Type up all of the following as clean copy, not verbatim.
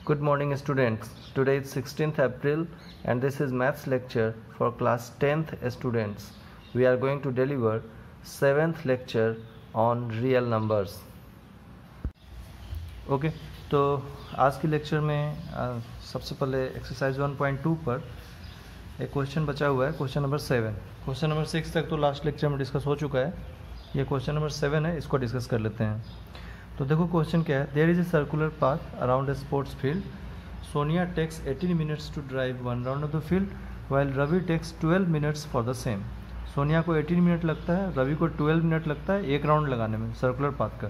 Good morning students. Today is 16th April and this is maths lecture for class 10th students. We are going to deliver 7th lecture on real numbers. Okay, तो आज की lecture में सबसे पहले exercise 1.2 पर एक question बचा हुआ है, क्वेश्चन नंबर 7. क्वेश्चन नंबर 6 तक तो लास्ट लेक्चर में डिस्कस हो चुका है. ये क्वेश्चन नंबर 7 है, इसको डिस्कस कर लेते हैं. तो देखो क्वेश्चन क्या है. There is a circular path around a sports field. Sonia takes 18 minutes to drive 1 round of the field while Ravi takes 12 minutes for the same. Sonia को 18 मिनट लगता है, रवि को 12 मिनट लगता है एक राउंड लगाने में सर्कुलर पाथ का.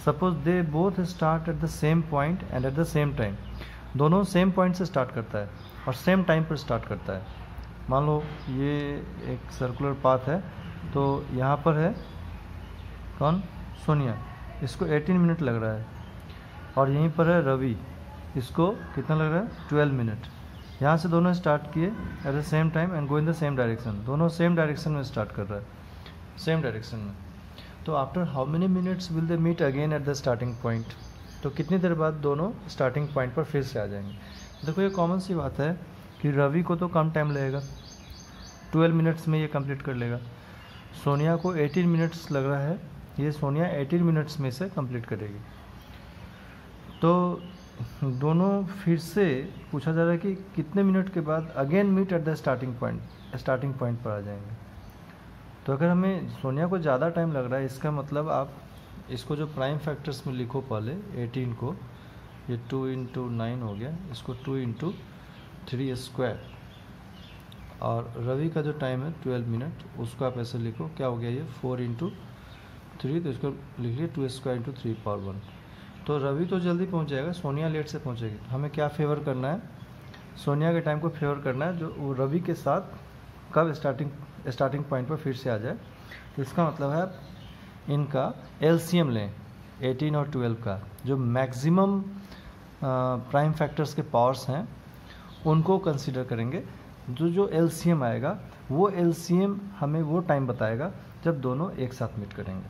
Suppose they both start at the same point and eight the same time. दोनों सेम पॉइंट से स्टार्ट करता है और सेम टाइम पर स्टार्ट करता है. मान लो ये एक सर्कुलर पाथ है, तो यहाँ पर है कौन, सोनिया, इसको 18 मिनट लग रहा है. और यहीं पर है रवि, इसको कितना लग रहा है 12 मिनट. यहाँ से दोनों स्टार्ट किए at the same time and go in the same direction. दोनों सेम डायरेक्शन में स्टार्ट कर रहा है, सेम डायरेक्शन में. तो after how many minutes will they meet again at the starting point. तो कितनी देर बाद दोनों स्टार्टिंग पॉइंट पर फिर से आ जाएंगे. देखो ये कॉमन सी बात है कि रवि को तो कम टाइम लगेगा, 12 मिनट्स में ये कंप्लीट कर लेगा. सोनिया को 18 मिनट्स लग रहा है, ये सोनिया 18 मिनट्स में से कंप्लीट करेगी. तो दोनों फिर से पूछा जा रहा है कि कितने मिनट के बाद again meet at the starting point पर आ जाएंगे. तो अगर हमें सोनिया को ज़्यादा टाइम लग रहा है, इसका मतलब आप इसको जो प्राइम फैक्टर्स में लिखो पहले 18 को, ये 2 इंटू 9 हो गया, इसको 2 इंटू 3 स्क्वायर. और रवि का जो टाइम है 12 मिनट, उसको आप ऐसे लिखो, क्या हो गया ये 4 इंटू 3, तो इसको लिख लिया 2 स्क्वायर इंटू 3 पावर 1. तो रवि तो जल्दी पहुंच जाएगा, सोनिया लेट से पहुंचेगी. हमें क्या फेवर करना है, सोनिया के टाइम को फेवर करना है, जो वो रवि के साथ कब स्टार्टिंग पॉइंट पर फिर से आ जाए. तो इसका मतलब है इनका एलसीएम लें 18 और 12 का, जो मैक्सिमम प्राइम फैक्टर्स के पावर्स हैं उनको कंसिडर करेंगे. जो एलसीएम आएगा वो एलसीएम हमें वो टाइम बताएगा जब दोनों एक साथ मीट करेंगे.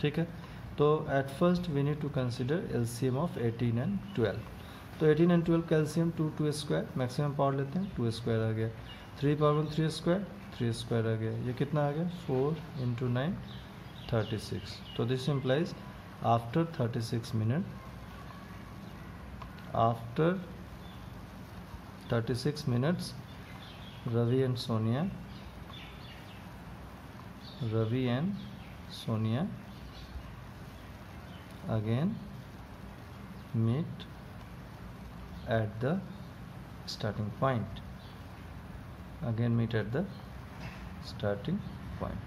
ठीक है, तो at first we need to consider LCM of 18 and 12. तो 18 एंड 12 का एलसीएम 2 स्क्वायर, मैक्सिमम पावर लेते हैं, 2 स्क्वायर आ गया. 3 पावर 1 3 स्क्वायर आ गया. ये कितना आ गया 4 इंटू 9 36. तो this implies after 36 minute, after 36 minutes Ravi and Sonia again meet at the starting point.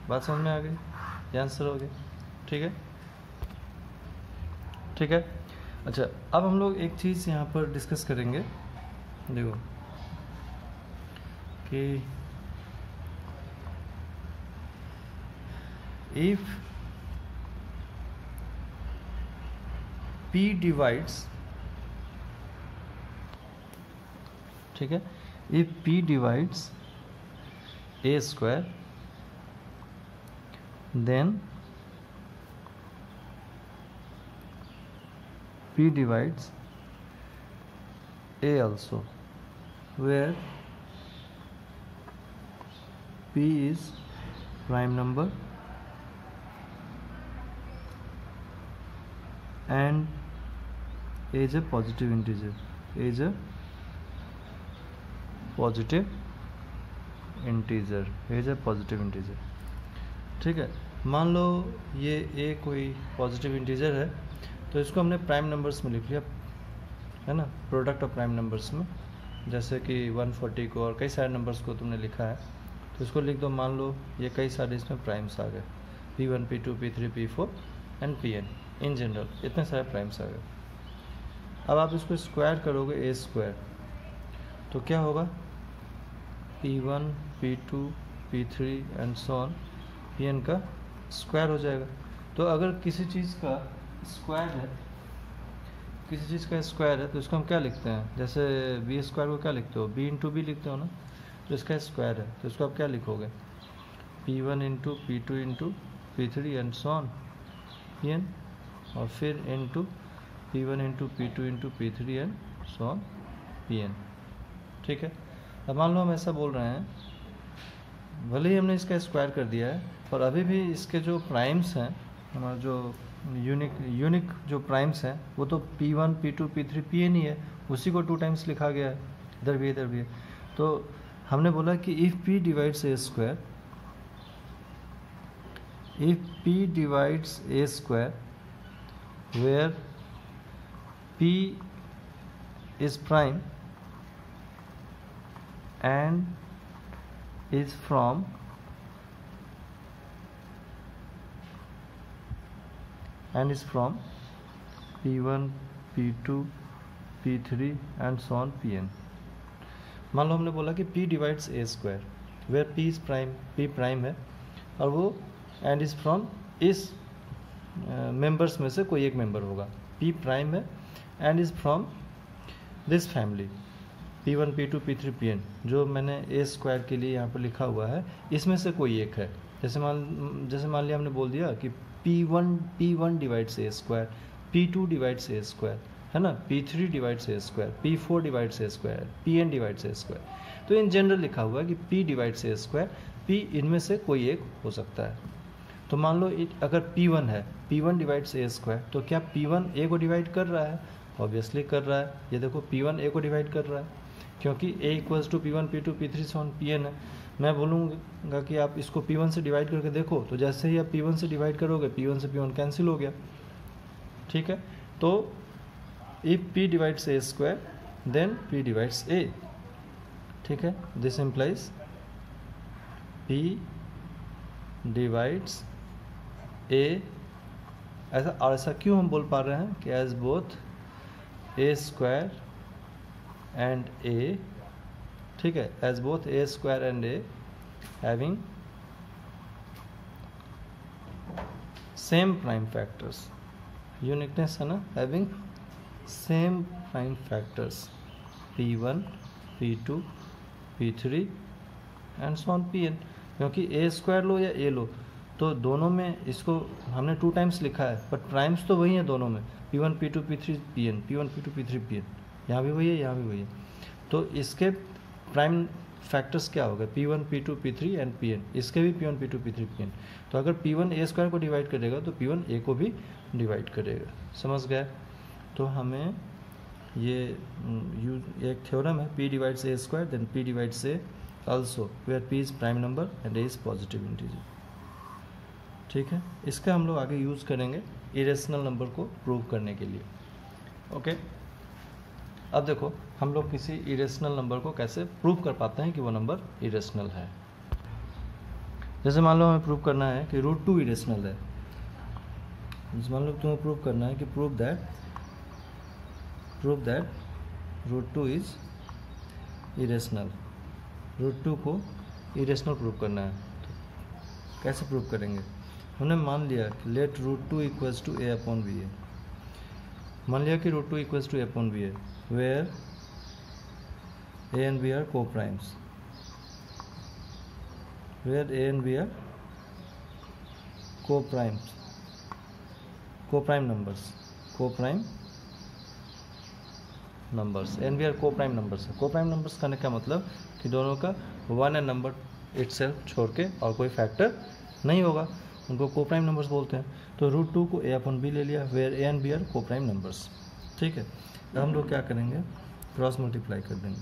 बात समझ में आ गई, ये आंसर हो गया. ठीक है, ठीक है. अच्छा, अब हम लोग एक चीज़ यहाँ पर डिस्कस करेंगे. देखो कि if P divides, ठीक है, if P divides a square, then P divides a also, where P is prime number and A is a positive integer. ठीक है, मान लो ये A कोई पॉजिटिव इंटीजर है, तो इसको हमने प्राइम नंबर्स में लिख लिया, है ना, प्रोडक्ट ऑफ प्राइम नंबर्स में. जैसे कि 140 को और कई सारे नंबर्स को तुमने लिखा है, तो इसको लिख दो. मान लो ये कई सारे इसमें प्राइम्स आ गए, P1 P2 P3 P4 and Pn. In general इतने सारे प्राइम्स आ गए. अब आप इसको स्क्वायर करोगे a स्क्वायर, तो क्या होगा P1 P2 P3 and so on, Pn का स्क्वायर हो जाएगा. तो अगर किसी चीज़ का स्क्वायर है, तो इसको हम क्या लिखते हैं, जैसे b स्क्वायर को क्या लिखते हो, b इंटू बी लिखते हो ना. तो इसका स्क्वायर है, तो इसको आप क्या लिखोगे, P1 into P2 into P3 and so on Pn, और फिर into P1 into P2 into P3 and so on P N. ठीक है, अब मान लो हम ऐसा बोल रहे हैं, भले ही हमने इसका स्क्वायर कर दिया है पर अभी भी इसके जो प्राइम्स हैं, हमारा जो यूनिक जो प्राइम्स हैं वो तो P1 P2 P3 Pn ही है, उसी को 2 टाइम्स लिखा गया है, इधर भी इधर भी है। तो हमने बोला कि if P divides A square, if P divides A square where P is prime and is from P1 P2 P3 and so on Pn। मान लो हमने बोला कि P divides A square where P is prime, P prime है और वो and is from इस members में से कोई एक मेंबर होगा। P प्राइम है and is from this family P1 P2 P3 Pn, जो मैंने A स्क्वायर के लिए यहाँ पर लिखा हुआ है, इसमें से कोई एक है। जैसे मान लिया हमने बोल दिया कि P1 divides A square, P2 divides A square, है ना, P3 divides A square, P4 divides A square, Pn divides A square. तो इन जनरल लिखा हुआ है कि P divides A square, P इनमें से कोई एक हो सकता है। तो मान लो अगर P1 है, P1 डिवाइड्स A स्क्वायर, तो क्या P1 A को डिवाइड कर रहा है? ऑब्वियसली कर रहा है। ये देखो P1 A को डिवाइड कर रहा है क्योंकि A equals to P1 P2 P3 से ऑन Pn है। मैं बोलूँगा कि आप इसको P1 से डिवाइड करके देखो, तो जैसे ही आप P1 से डिवाइड करोगे P1 से P1 कैंसिल हो गया। ठीक है, तो if P divides A square then P divides A। ठीक है, this implies P divides A। ऐसा क्यों हम बोल पा रहे हैं कि as both A square and A, ठीक है, as both A square and A having same prime factors, uniqueness है ना, having same prime factors P1 P2 P3 and so on Pn। क्योंकि A स्क्वायर लो या A लो, तो दोनों में इसको हमने 2 टाइम्स लिखा है, बट प्राइम्स तो वही है दोनों में, P1 P2 P3 Pn, P1 P2 P3 Pn, यहाँ भी वही है, यहाँ भी वही है। तो इसके प्राइम फैक्टर्स क्या होगा? P1 P2 P3 and Pn, इसके भी P1 P2 P3 Pn। तो अगर P1 A स्क्वायर को डिवाइड करेगा तो P1 A को भी डिवाइड करेगा। समझ गए? तो हमें ये एक थ्योरम है, P divides A square then P divides A also where P is prime number and A is positive integer. ठीक है, इसका हम लोग आगे यूज़ करेंगे इरेशनल नंबर को प्रूव करने के लिए। ओके, अब देखो हम लोग किसी इरेशनल नंबर को कैसे प्रूव कर पाते हैं कि वो नंबर इरेशनल है। जैसे मान लो हमें प्रूव करना है कि √2 इरेशनल है। मान लो तुम्हें प्रूव करना है कि प्रूव दैट √2 इज इरेशनल। √2 को इरेशनल प्रूव करना है, तो कैसे प्रूव करेंगे? हमने मान लिया कि let √2 equals to A upon B है। मान लिया कि √2 equals to A upon B है, where A and B are co-primes, where A and B are co-prime numbers and B are co-prime numbers। co-prime numbers करने का मतलब कि दोनों का 1 एन नंबर इटसेल्फ छोड़ के और कोई फैक्टर नहीं होगा, उनको co-prime numbers बोलते हैं। तो √2 को A अपॉन B ले लिया, where A and B are co-prime numbers। ठीक है, अब हम लोग क्या करेंगे? क्रॉस मल्टीप्लाई कर देंगे।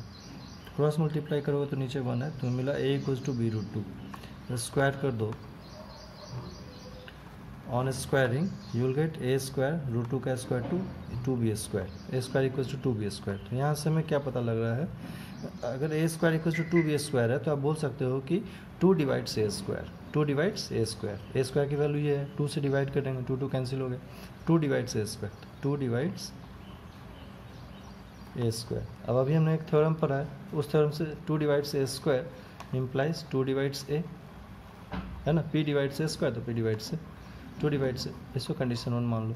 क्रॉस मल्टीप्लाई करोगे तो नीचे 1 है, तो मिला A equals to B √2। Square कर दो, on squaring you will get A square √2 का square 2B square, A square equals to 2B square. तो यहाँ से हमें क्या पता लग रहा है? अगर A square equals to 2B square है तो आप बोल सकते हो कि 2 divides A square, 2 divides A square. A square की वैल्यू ये है, 2 से डिवाइड करेंगे, 2 कैंसिल हो गए, 2 divides A square, 2 divides A square. अब अभी हमने एक थ्योरम पढ़ा है, उस थ्योरम से 2 divides A square implies 2 divides A, है ना, P डिवाइड्स A स्क्वायर, तो P divides A, 2 divides A, इसको कंडीशन 1 मान लो।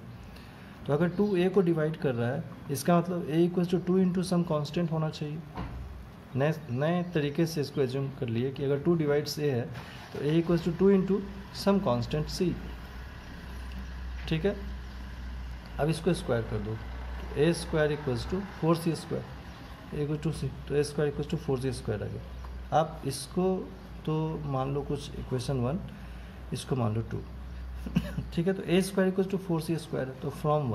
तो अगर 2A को डिवाइड कर रहा है, इसका मतलब A equals to 2 into some constant होना चाहिए। नए तरीके से इसको एज्यूम कर लिए कि अगर 2 डिवाइड्स A है तो A equals to 2 into some constant C। ठीक है, अब इसको स्क्वायर कर दो, A square equals to 4c square A two C, तो A square equals to 4c square आ गया। आप इसको तो मान लो कुछ इक्वेशन 1, इसको मान लो 2 ठीक है। तो A square equals to 4c square है, तो फ्रॉम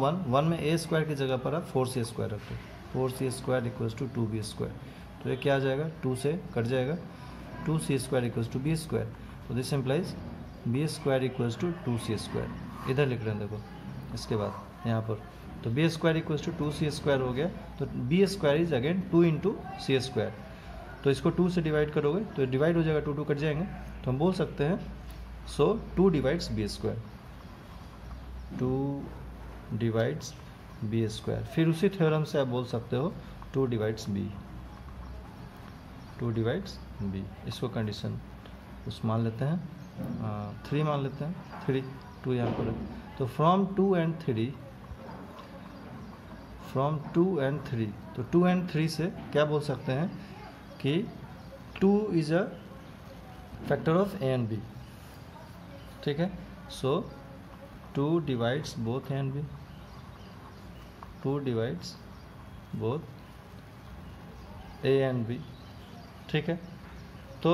1 में ए स्क्वायर की जगह पर आप 4c स्क्वायर रखो, 4c square equals to 2b square, तो ये क्या आ जाएगा, 2 से कट जाएगा, 2c square equals to b square, तो this implies b square equals to 2c square. इधर लिख रहे हैं देखो, इसके बाद यहाँ पर तो b square equals to 2c square हो गया, तो b square is again 2 into C square, तो इसको 2 से डिवाइड करोगे तो डिवाइड हो जाएगा, 2 कट जाएंगे, तो हम बोल सकते हैं सो 2 divides b square, 2 divides b square. फिर उसी थ्योरम से आप बोल सकते हो 2 डिवाइड्स b, 2 डिवाइड्स b, इसको कंडीशन उस मान लेते हैं 3 मान लेते हैं, 3 2 यहाँ पर है, तो फ्रॉम 2 and 3, तो 2 and 3 से क्या बोल सकते हैं कि 2 is a factor of A and B, ठीक है। So 2 divides both A and B, 2 divides both A and B, ठीक है। तो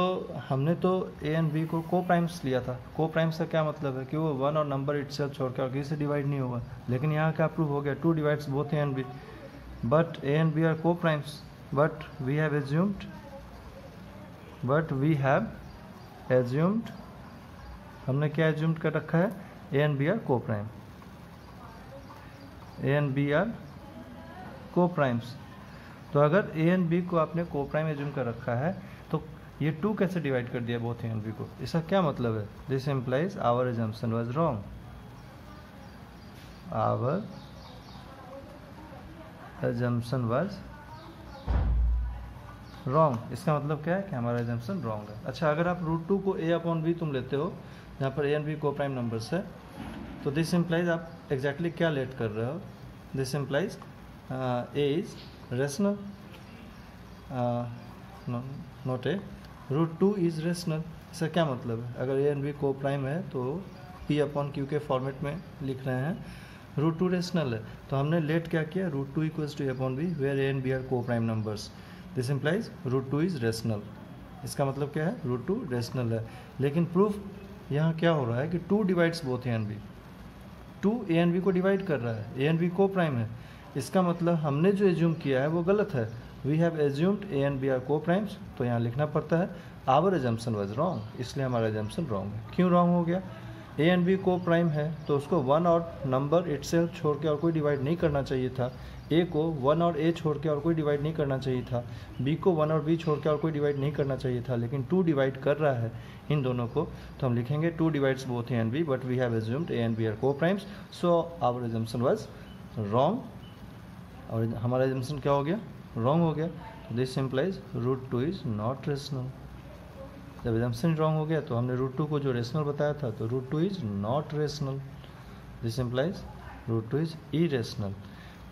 हमने तो ए एंड बी को को प्राइम्स लिया था, को प्राइम्स का क्या मतलब है कि वो 1 और नंबर इटसेल्फ छोड़ के और किसी से डिवाइड नहीं होगा, लेकिन यहाँ क्या प्रूव हो गया, 2 divides both A and B, but A and B are coprimes, but we have assumed, हमने क्या एज्यूम्ड कर रखा है, A and B are coprime, A and B are coprimes. तो अगर ए एंड बी को आपने को प्राइम एज्यूम कर रखा है तो ये 2 कैसे डिवाइड कर दिया बोथ ए एंड बी को, इसका क्या मतलब है, this implies our assumption was wrong, our assumption was wrong. इसका मतलब क्या है कि हमारा एजम्पशन रॉन्ग है। अच्छा, अगर आप √2 को a अपॉन b तुम लेते हो, जहाँ पर a एंड b को प्राइम नंबर्स है, तो दिस इम्प्लाइज आप एग्जैक्टली क्या लेट कर रहे हो, this implies a is rational, not a, √2 is rational. इसका क्या मतलब है, अगर a एंड b को प्राइम है तो p अपॉन q के फॉर्मेट में लिख रहे हैं, √2 रेशनल है, तो हमने लेट क्या किया, √2 equals to a upon b where a and b are coprime numbers, this implies √2 is rational. इसका मतलब क्या है, √2 रेशनल है, लेकिन प्रूफ यहाँ क्या हो रहा है कि 2 divides both A and B, 2 A and B को डिवाइड कर रहा है, A and B coprime है, इसका मतलब हमने जो एज्यूम किया है वो गलत है, we have assumed A and B are coprimes, तो यहाँ लिखना पड़ता है आवर एजम्पशन वाज रॉन्ग, इसलिए हमारा एजम्पशन रॉन्ग है। क्यों रॉन्ग हो गया, ए एंड बी को प्राइम है तो उसको 1 और नंबर इटसेल्फ छोड़ के और कोई डिवाइड नहीं करना चाहिए था, ए को 1 और ए छोड़ के और कोई डिवाइड नहीं करना चाहिए था, बी को 1 और बी छोड़ के और कोई डिवाइड नहीं करना चाहिए था, लेकिन 2 डिवाइड कर रहा है इन दोनों को, तो हम लिखेंगे 2 divides both A and B, but we have assumed A and B are coprimes, so our assumption was wrong, और हमारा एजम्पशन क्या हो गया, रॉन्ग हो गया। This implies √2 is not rational. जब एजम्पशन रॉन्ग हो गया तो हमने √2 को जो रेशनल बताया था, तो √2 is not rational, this implies √2 is irrational.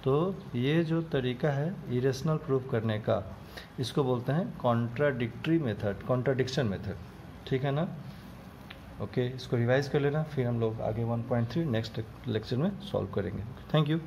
तो ये जो तरीका है इरेशनल प्रूफ करने का, इसको बोलते हैं कॉन्ट्राडिक्टरी मेथड, कॉन्ट्राडिक्शन मेथड, ठीक है ना। ओके, इसको रिवाइज कर लेना, फिर हम लोग आगे 1.3 नेक्स्ट लेक्चर में सॉल्व करेंगे। Thank you.